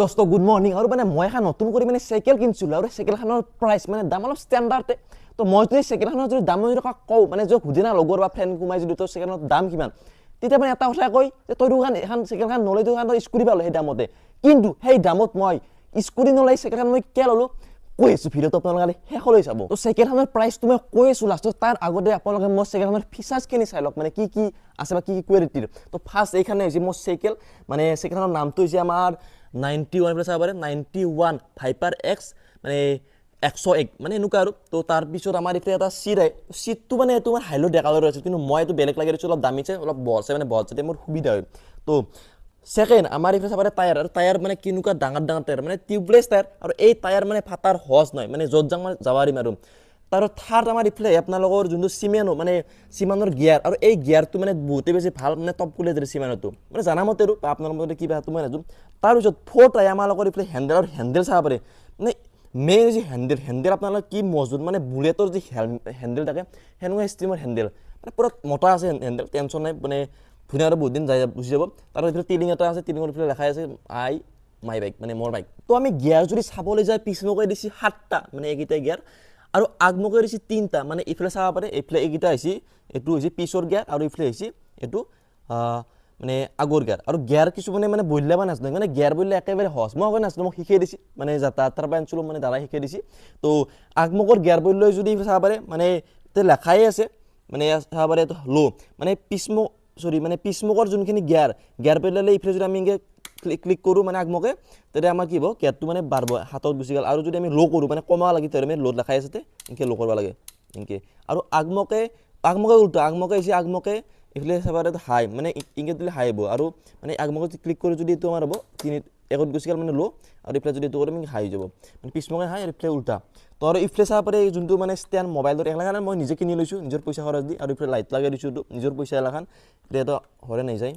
দোস্ত good morning আৰু মানে মই এখন নতুন কৰি মানে সাইকেল কিনছিলো আৰু সাইকেলখনৰ প্ৰাইস মানে দাম অলপ স্ট্যান্ডাৰ্ড তো মই যদি সাইকেলখনৰ যদি দাম যদি কওঁ মানে যে খুদিনা লগৰ বা ফ্ৰেন্ড কুমাই যদি তো সাইকেলৰ দাম কিমান তেতিয়া মানে এটা কথা কই যে তই দুখান এখন সাইকেলখন নলৈ দুখান স্কুটি পালো সেই দামতে কিন্তু সেই দামত মই স্কুটি নলাই সাইকেলখন মই কে ললো কৈছো ভিডিওটো আপোনালোকে হেখলৈ চাব তো সাইকেলখনৰ প্ৰাইস তুমি কৈছো লাষ্টত তাৰ আগতে আপোনালোকে মোৰ সাইকেলখনৰ ফিচাৰ্স কিনি চাই লওক মানে কি আছে বা কি কোৱালিটিৰ তো ফাৰ্স্ট এইখানে হৈছে মোৰ সাইকেল মানে সাইকেলখনৰ নামটো হৈছে আমাৰ 91 প্লাস আবাৰে 91 ভাইপাৰ এক্স মানে 101 মানে এনেকুৱা আৰু তো তাৰ পিছত আমাৰ ইফালে এটা সিট আই সিটটো মানে তোমাৰ হাইলো ডেকালৰ আছে কিন্তু মই এটো বেলেগ লাগি দিছো অলপ দামী আছে অলপ বহছে মানে বহত যাতে মোৰ সুবিধা হয় তো সেকেন্ড আমাৰ ইফালে চাবাৰে টায়াৰ আৰু টায়াৰ মানে কিনুকা ডাঙৰ ডাঙৰ টায়াৰ মানে টিউবলেস টায়াৰ আৰু এই টায়াৰ মানে ফাটাৰ হজ নহয় মানে যত যাং মানে যাৱাৰি মাৰো তাৰ থাৰ্ড আমাৰ ইফালে আপোনালোকৰ যোনটো সিমেনো মানে সিমানৰ গিয়াৰ আৰু এই গিয়াৰটো মানে বহুতে বেছি ভাল মানে টপ কোৱালিটিৰ সিমানটো মানে জানা মতে আৰু আপোনালোকৰ মতে কিবা তুমি নাজু তাৰ পিছত ফোৰ্থ আই আমালোকৰ ইফালে হ্যান্ডেল আৰু হ্যান্ডেল চাব পাৰে মানে মেইন যে হ্যান্ডেল আপোনালোকৰ কি মজবুত মানে বুলেটৰ যে হ্যান্ডেল থাকে হেনুৱা ষ্ট্ৰিমৰ হ্যান্ডেল মানে পুৰা মোটা আছে হ্যান্ডেল টেনচন নাই মানে ধুনীয়া আৰু বহুত দিন যায় বুজি যাব তাৰ ইফালে টিলিং এটা আছে টিলিঙৰ ইফালে লেখা আছে আই মাই বাইক মানে মোৰ বাইক তো আমি গিয়াৰ যদি চাবলৈ যায় পিছমুখে দিছি 7টা মানে এইকেইটা গিয়াৰ আৰু আগমুখে দিছি 3টা মানে ইফালে চাব পাৰে ইফালে এইকেইটা হৈছে এটো হৈছে পিছৰ গিয়াৰ আৰু ইফালে হৈছে এটো মানে আগৰ গিয়াৰ আৰু গিয়াৰ কিছু মানে বইলা বা নাজনো মানে গিয়াৰ বইলা একেবাৰে সহজ মই কই নাজনো মোক শিকাই দিছি মানে যাতা তাৰ পাঞ্চুলো মানে দাদা শিকাই দিছি তো আগমুখৰ গিয়াৰ বইল লৈ যদি চাব পাৰে মানে তে লেখাই আছে মানে চাব পাৰে তো লো মানে পিছমুখৰ যোনখিনি গিয়াৰ বইলালে ইফালে যদি আমি ক্লিক কৰো মানে আগমুখে তেতে আমাৰ কি হ'ব গিয়াৰটো মানে বাৰব হাতত গুছি গল আৰু যদি আমি লো কৰো মানে কমা লাগি তেৰে মানে লো লেখাই আছে তে ইনকে লো কৰবা লাগে ইনকে আৰু আগমুখে উল্টা আগমুখে হৈছে আগমুখে ইফালে চাবাৰে হাই মানে ইনকে দিলে হাই হ'ব আৰু মানে আগমুখে ক্লিক কৰি যদি তো আমাৰ হ'ব তিনি একত গুছি গল মানে লো আৰু ইফালে যদি তো কৰিম হাই যাব মানে পিছমুখে হাই আৰু ইফালে উল্টা তো আৰু ইফালে চাব পাৰে যোনটো মানে ষ্টেণ্ড মোবাইলৰ একলাখান মই নিজে কিনি লৈছো নিজৰ পইচা খৰচ দি আৰু ইফালে লাইট লগাই দিছো নিজৰ পইচা এলাখান এটা হৰে নাই যায়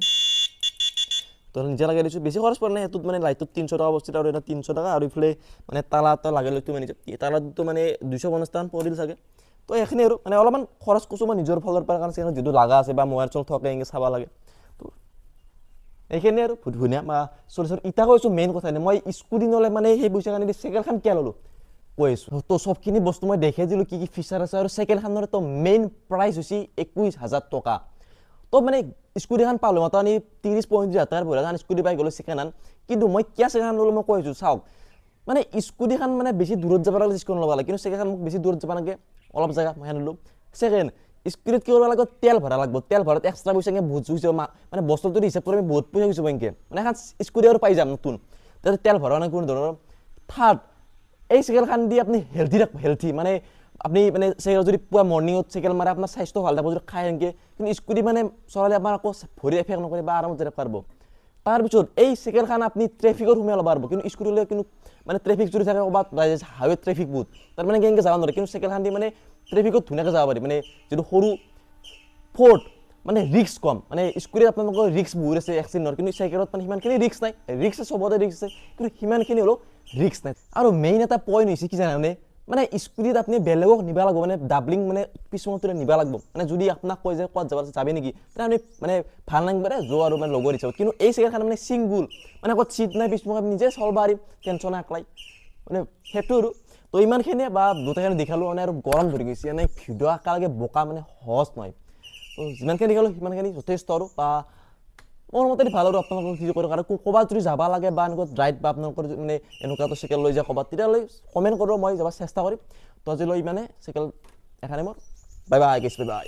তো নিজে লগাই দিছো বেছি খৰচ পৰে নাই এতুত মানে লাইটত 300 টাকা বস্তুত আৰু এটা 300 টাকা আৰু ইফালে মানে তালাটা লগাই লৈছো মানে তালাটো মানে 250 টাকা পৰিল থাকে তো এখনি আৰু মানে অলপমান খৰচ কুছো মই নিজৰ ফলৰ পৰা কাৰণ যেটো লাগা আছে বা মোবাইল চল থাকে ইংগে চাবা লাগে তো এখনি আৰু ধুনিয়া বা সৰ ইটা কৈছো মেইন কথা নাই মই স্কুটি নলে মানে সেই পইচা কানি দি সাইকেলখন কে ললো কৈছো তো সবখিনি বস্তু মই দেখাই দিলো কি ফিচাৰ আছে আৰু সাইকেলখনৰ তো মেইন প্ৰাইস হৈছে 21000 টকা তো মানে স্কুটিখন পালো মাত্ৰ আমি 30-35 হাজাৰ ভৰা জান স্কুটি পাই গলো সেকেন্ড কিন্তু মই কিয়া সেকেন্ড ললো মই কৈছো চাওক মানে স্কুটিখন মানে বেছি দূৰত যাব লাগে স্কুটি লবা লাগে কিন্তু সেকেন্ড মোক বেছি দূৰত যাব লাগে অলপ জায়গা মই আনিলো সেকেন্ড স্কুটিত কি কৰিব লাগে তেল ভৰা লাগব তেল ভৰাত এক্সট্ৰা পইচা কে বহুত জুইছে মানে বস্তুটো হিচাপ কৰি আমি বহুত পইচা গৈছো বেংকে মানে এখন স্কুটি আৰু পাই যাম নতুন তাতে তেল ভৰা না কোন ধৰণৰ থাৰ্ড এই সাইকেলখন দি আপনি হেলথি মানে আপনি মানে সাইকেল যদি পুৱা মৰ্নিংত সাইকেল মাৰে আপোনাৰ স্বাস্থ্য ভাল থাকিব যদি খায় এনেকে কিন্তু স্কুটি মানে চলালে আমাৰ আকৌ ভৰি এফেক্ট নকৰে বা আৰামত যাব পাৰিব তাৰ পিছত এই সাইকেলখন আপনি ট্ৰাফিকৰ সুমিয়া লব পাৰিব কিন্তু স্কুটিলে কিন্তু মানে ট্ৰাফিক যদি থাকে কবাত হাইৱে ট্ৰাফিক বহুত তাৰ মানে কেনেকে যাব নোৱাৰে কিন্তু সাইকেলখন দি মানে ট্ৰাফিকত ধুনীয়াকৈ যাব পাৰি মানে যেটো সৰু ফোৰ্ট মানে ৰিস্ক কম মানে স্কুটি আপোনালোকৰ ৰিস্ক বহুত আছে এক্সিডেন্টৰ কিন্তু সাইকেলত মানে হিমানখিনি ৰিস্ক নাই ৰিস্ক সবতে ৰিস্ক আছে কিন্তু হিমানখিনি হলো ৰিস্ক নাই আৰু মেইন এটা পইণ্ট হৈছে কি জানানে মানে স্কুটিত আপনি বেলেগক নিবা লাগব মানে ডাবলিং মানে পিছমতে নিবা লাগব মানে যদি আপোনাক কয় যে কত যাবে নেকি তাহলে মানে ভাল নাংবাৰে জো আৰু মানে লগৰ হিচাপত কিন্তু এই সাইকেলখন মানে সিঙ্গল মানে কত সিট নাই পিছমতে নিজে চলবা পাৰি টেনচন আকলাই মানে হেতু তো ইমানখিনি বা দুটাখানি দেখালো মানে আৰু গৰম ধৰি গৈছে মানে ভিডিও আকালকে বোকা মানে সহজ নহয় তো যিমানখিনি দেখালো সিমানখিনি যথেষ্ট আৰু বা মোৰ মতে ভাল আৰু আপোনালোকক কি কৰিব আৰু ক'বাত যদি যাবা লাগে বা এনেকুৱা ৰাইড বা আপোনালোকৰ মানে এনেকুৱা তো সাইকেল লৈ যা ক'বাত তেতিয়ালৈ কমেন্ট কৰিব মই যাব চেষ্টা কৰিম তো আজিলৈ মানে সাইকেল এখানে মোৰ bye bye guys bye bye